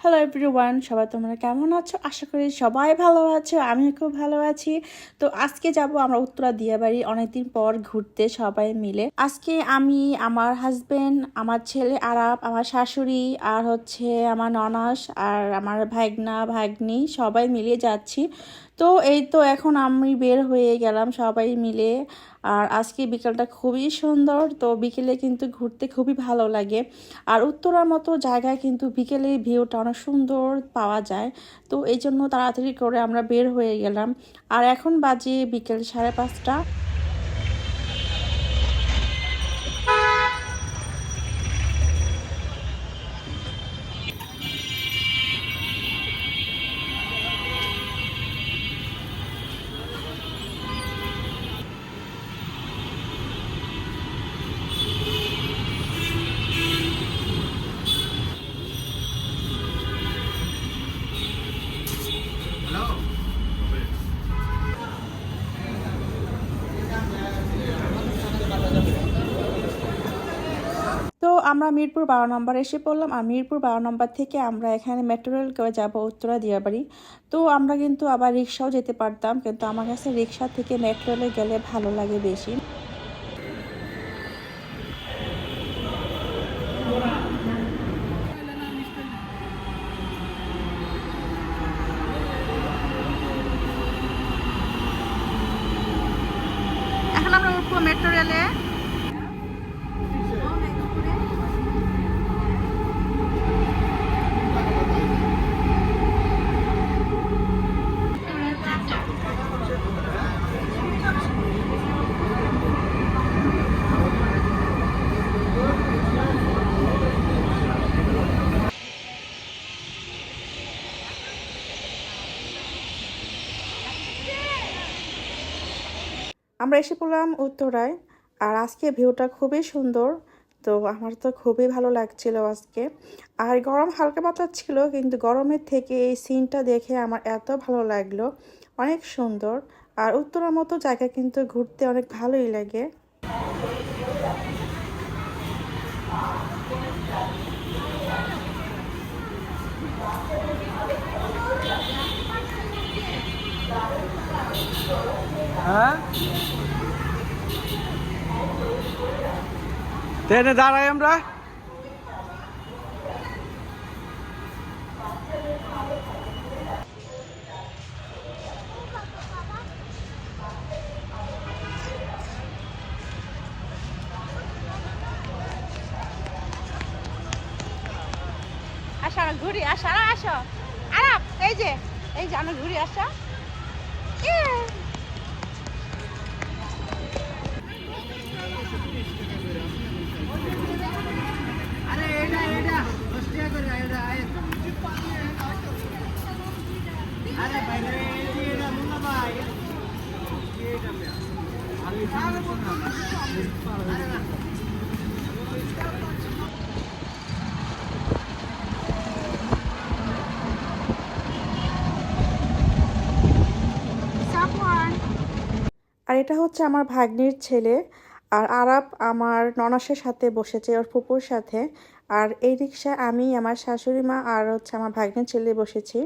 Hello everyone, সবাই তোমরা কেমন আছো? আশা করি সবাই ভালো আছো, আমিও খুব ভালো আছি। তো আজকে যাব আমরা উত্তরা দিয়াবাড়ি অনেকদিন পর ঘুরতে সবাই মিলে। আজকে আমি, আমার হাজবেন্ড, আমার ছেলে আরাপ, আমার শাশুড়ি আর আমার ননাস আর আমার ভাগনা ভাগ্নি সবাই মিলে যাচ্ছি। তো এই তো এখন আমি বের হয়ে গেলাম সবাই মিলে। আর আজকে বিকেলটা খুবই সুন্দর, তো বিকেলে কিন্তু ঘুরতে খুবই ভালো লাগে। আর উত্তরার মতো জায়গায় কিন্তু বিকেলে ভিউটা অনেক সুন্দর পাওয়া যায়। তো এই জন্য তাড়াতাড়ি করে আমরা বের হয়ে গেলাম। আর এখন বাজে বিকেল 5:30। তো আমরা মিরপুর 12 নম্বর এসে পড়লাম। আর মিরপুর 12 নম্বর থেকে আমরা এখানে মেট্রো রেল করে যাবো উত্তরা দিয়াবাড়ি। তো আমরা কিন্তু আবার রিক্সাও যেতে পারতাম, কিন্তু আমার কাছে রিক্সা থেকে মেট্রো রেলে গেলে ভালো লাগে বেশি। এখন আমরা উঠবো মেট্রো রেলে। আমরা এসে পড়লাম উত্তরায়। আর আজকে ভিউটা খুবই সুন্দর, তো আমার তো খুবই ভালো লাগছিল আজকে। আর গরম হালকা পাতলা ছিল, কিন্তু গরমের থেকে এই সিনটা দেখে আমার এত ভালো লাগলো, অনেক সুন্দর। আর উত্তরার মতো জায়গা কিন্তু ঘুরতে অনেক ভালোই লাগে। হ্যাঁ ট্রেনে দাঁড়াই আমরা। আসো ঘুরি, আসো আসো আরাপ, এই যে আমরা ঘুরি, আসো। আর এটা আমার ভাগ্নির ছেলে। আর আরাপ আমার ননাসের সাথে বসেছে, ওর ফুপুর সাথে। আর এই রিক্সায় আমি, আমার শাশুড়ি মা আর আমার ভাগ্নির ছেলে বসেছি।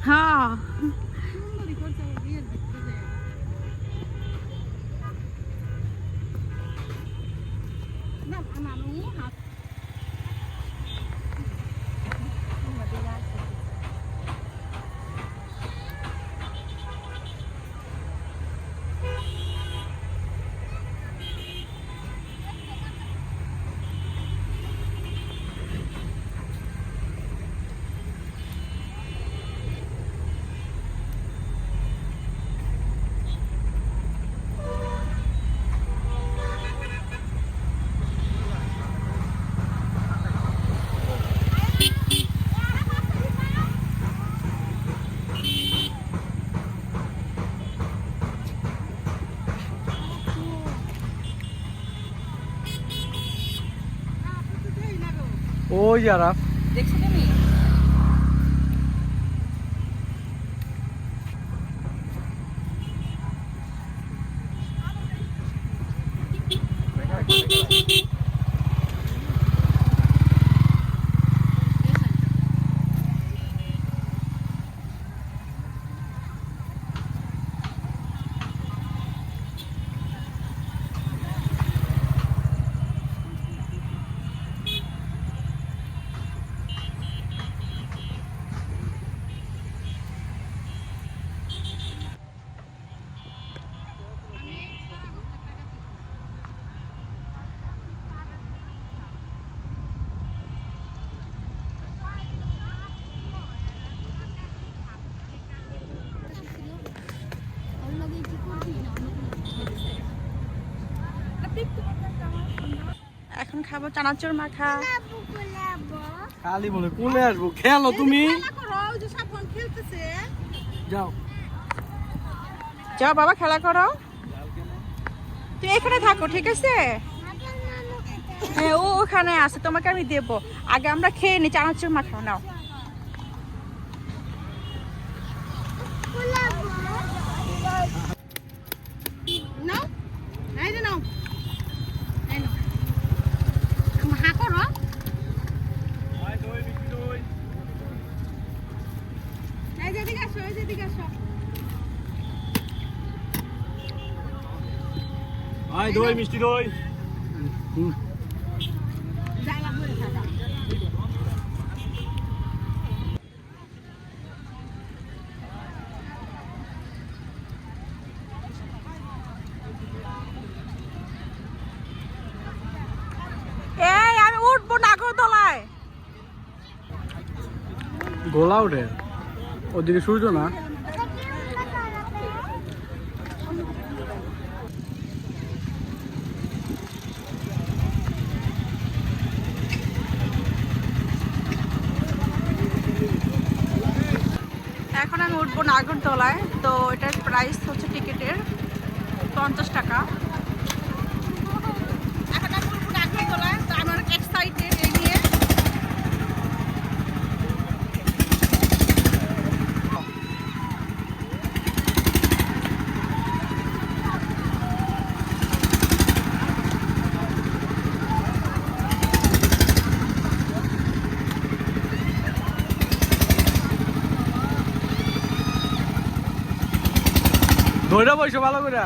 হ্যাঁ, ওই যারা দেখছো তুমি? এখন খাবো চানাচুর মাখা। খালি বলে কোলে আসবো, খেলো তুমি যাও। যাও বাবা খেলা করো, তুমি এখানে থাকো ঠিক আছে? হ্যাঁ ও ওখানে আছে, তোমাকে আমি দেবো। আগে আমরা খেয়ে নি চানাচুর মাখা। নাও নাও, এই যে নাও, এই নাও, হা করো। এই যে এদিকে আসো, এই যে এদিকে আসো। আয় দই, মিষ্টি দই। জায়গা ভরে থাকা। এই আমি উঠবো নাগরদোলায়। গোলা ওঠে ওদিকে, সূর্য না। এখন আমি উঠবো নাগরদোলায়। তো এটার প্রাইস হচ্ছে টিকিটের 50 টাকা। এখন আমি উঠবো নাগরদোলায়, তো আমি অনেক এক্সাইটেড এই নিয়ে। দইটা বসো ভালো করে।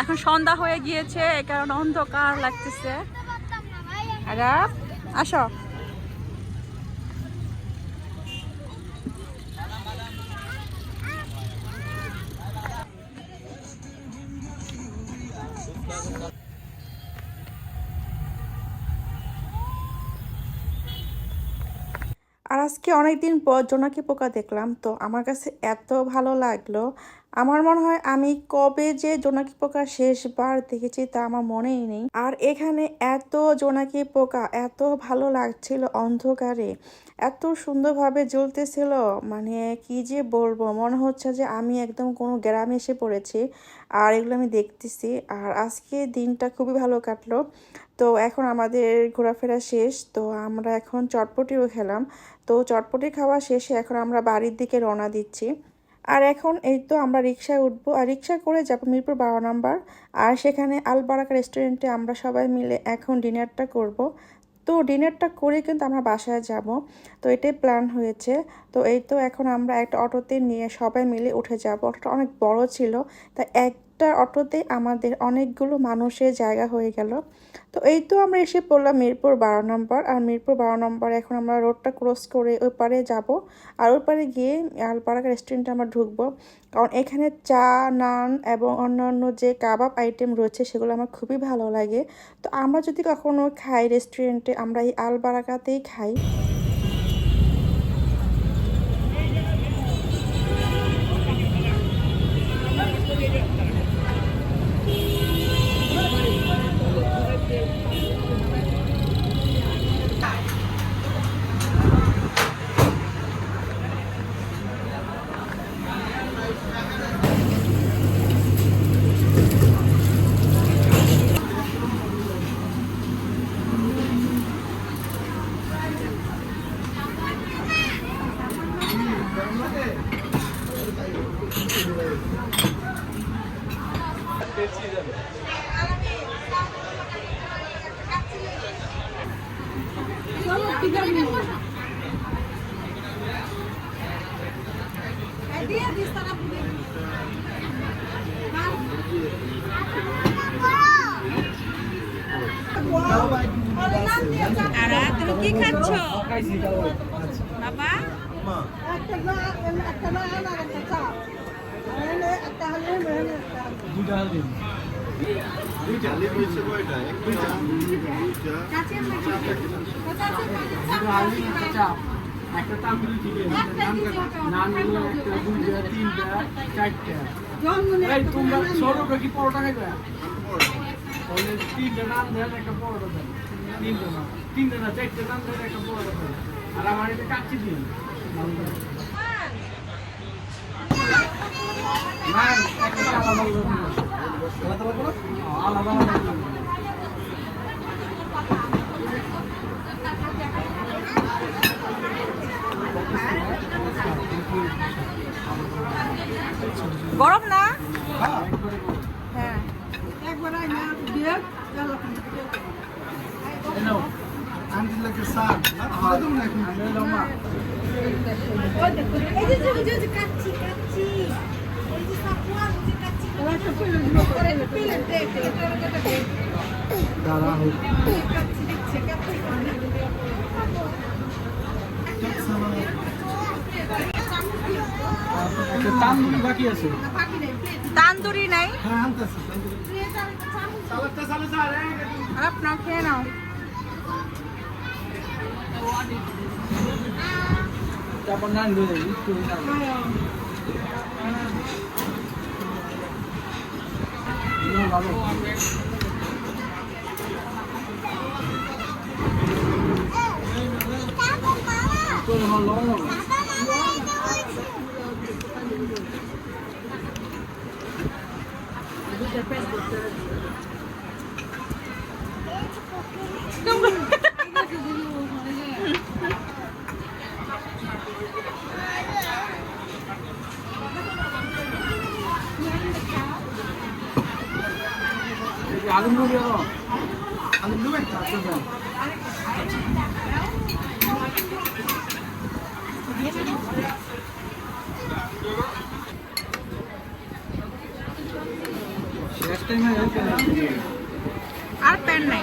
এখন সন্ধ্যা হয়ে গিয়েছে, এই কারণে অন্ধকার লাগতেছে। আরাপ আসো। আর আজকে অনেকদিন পর জোনাকি পোকা দেখলাম, তো আমার কাছে এত ভালো লাগলো। আমার মনে হয় আমি কবে যে জোনাকি পোকা শেষবার দেখেছি তা আমার মনেই নেই। আর এখানে এত জোনাকি পোকা, এত ভালো লাগছিল অন্ধকারে, এত সুন্দরভাবে জ্বলতেছিল, মানে কি যে বলবো, মনে হচ্ছে যে আমি একদম কোনো গ্রামে এসে পড়েছি আর এগুলো আমি দেখতেছি। আর আজকে দিনটা খুবই ভালো কাটলো। তো এখন আমাদের ঘোরাফেরা শেষ, তো আমরা এখন চটপটিও খেলাম। তো চটপটি খাওয়া শেষে এখন আমরা বাড়ির দিকে রওনা দিচ্ছি। আর এখন এই তো আমরা রিক্সায় উঠবো, আর রিক্সা করে যাবো মিরপুর 12 নম্বর। আর সেখানে আল বারাকা রেস্টুরেন্টে আমরা সবাই মিলে এখন ডিনারটা করব। তো ডিনারটা করে কিন্তু আমরা বাসায় যাব, তো এটাই প্ল্যান হয়েছে। তো এই তো এখন আমরা একটা অটোতে নিয়ে সবাই মিলে উঠে যাব। অটোটা অনেক বড় ছিল, তাই একটা অটোতে আমাদের অনেকগুলো মানুষের জায়গা হয়ে গেল। তো এই তো আমরা এসে পড়লাম মিরপুর 12 নম্বর। আর মিরপুর 12 নম্বর এখন আমরা রোডটা ক্রস করে ওই পারে যাব। আর ওই পারে গিয়ে আলপাড়া রেস্টুরেন্টে আমরা ঢুকবো, কারণ এখানে চা, নান এবং অন্যান্য যে কাবাব আইটেম রয়েছে সেগুলো আমার খুবই ভালো লাগে। তো আমরা যদি কখনো খাই রেস্টুরেন্টে, আমরা এই আলবারাকাতেই খাই। আরা তুমি কি খাচ্ছ বাবা? একটা তান্দুরি চিকেন, নান হলো একটা, দুইটা, তিনটা, চারটা। এই তোমরা ছোটটা কি পরোটা খাইবে? তাহলে তিনটা নান দেন, একটা পরোটা দেন। তিনটা না চারটা নান দেন, একটা পরোটা দেন। আর আমার এটা কাচ্চি দিন। নান একটা আলাদা আলাদা আলাদা। গরম না? হ্যাঁ একবার আই না দিয়ে চলো আন্টি লাগে সার না খাওয়া না এখন আমি লম্বা এই যে কাচ্চি এই যে সাপুয়া যে কাচ্চি করে পিলে দেখে দাঁড়া হো কাচ্চি দেখছে কাচ্চি তান্দুরি বাকি আছে, তান্দুরি নাই? হ্যাঁ আনতেছি সালাদটা সালে স্যার আপনার খেয়ে নাও। তারপর নান দিয়ে দেবো একটু না ভালো তোর ভালো আলু মুড়ি আলু মুড়ি একটা শেষ টাইমে আর প্যান নাই।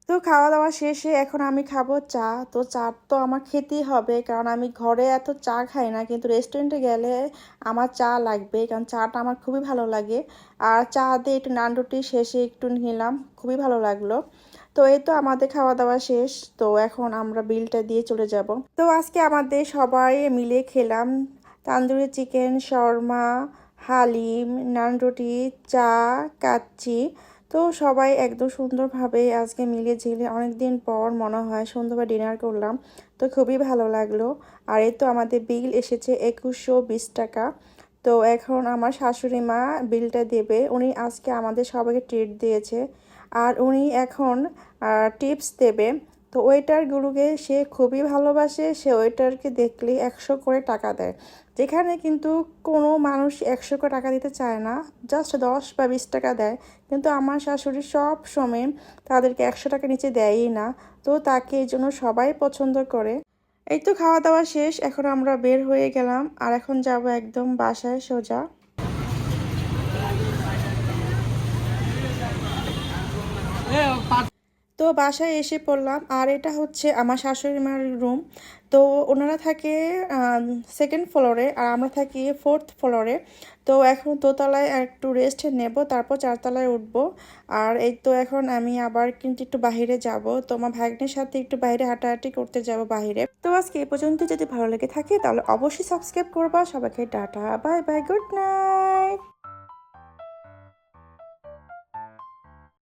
তো খাওয়া দাওয়া শেষে এখন আমি খাবো চা। তো চা তো আমার খেতেই হবে, কারণ আমি ঘরে এত চা খাই না, কিন্তু রেস্টুরেন্টে গেলে আমার চা লাগবে, কারণ চাটা আমার খুবই ভালো লাগে। আর চা দিয়ে একটু নান রুটি শেষে একটু নিলাম, খুবই ভালো লাগলো। তো এই তো আমাদের খাওয়া দাওয়া শেষ, তো এখন আমরা বিলটা দিয়ে চলে যাব। তো আজকে আমাদের সবাই মিলে খেলাম তান্দুরি চিকেন, শর্মা, হালিম, নান রুটি, চা, কাচ্চি। তো সবাই একদম সুন্দরভাবে আজকে মিলে ঝিলে অনেকদিন পর মনে হয় সুন্দরভাবে ডিনার করলাম, তো খুবই ভালো লাগলো। আর এই তো আমাদের বিল এসেছে 2120 টাকা। তো এখন আমার শাশুড়ি মা বিলটা দেবে, উনি আজকে আমাদের সবাইকে ট্রিট দিয়েছে, আর উনি এখন টিপস দেবে। তো ওয়েটারগুলোকে সে খুবই ভালোবাসে, সে ওয়েটারকে দেখলে 100 করে টাকা দেয়, যেখানে কিন্তু কোনো মানুষ 100 করে টাকা দিতে চায় না, জাস্ট 10 বা 20 টাকা দেয়। কিন্তু আমার শাশুড়ি সব সময় তাদেরকে 100 টাকা নিচে দেয়ই না, তো তাকে এই জন্য সবাই পছন্দ করে। এই তো খাওয়া দাওয়া শেষ, এখন আমরা বের হয়ে গেলাম, আর এখন যাব একদম বাসায় সোজা। তো বাসায় এসে পড়লাম, আর এটা হচ্ছে আমার শাশুড়ি মার রুম। তো ওনারা থাকে 2nd ফ্লোরে, আর আমরা থাকি 4th ফ্লোরে। তো এখন দোতলায় একটু রেস্ট নেব, তারপর 4তলায় উঠবো। আর এই তো এখন আমি আবার কিন্তু একটু বাইরে যাব, তো আমার ভাগ্নের সাথে একটু বাইরে হাঁটাহাঁটি করতে যাব বাইরে। তো আজকে এই পর্যন্ত, যদি ভালো লেগে থাকে তাহলে অবশ্যই সাবস্ক্রাইব করবা। সবাইকে tata, bye bye, good night.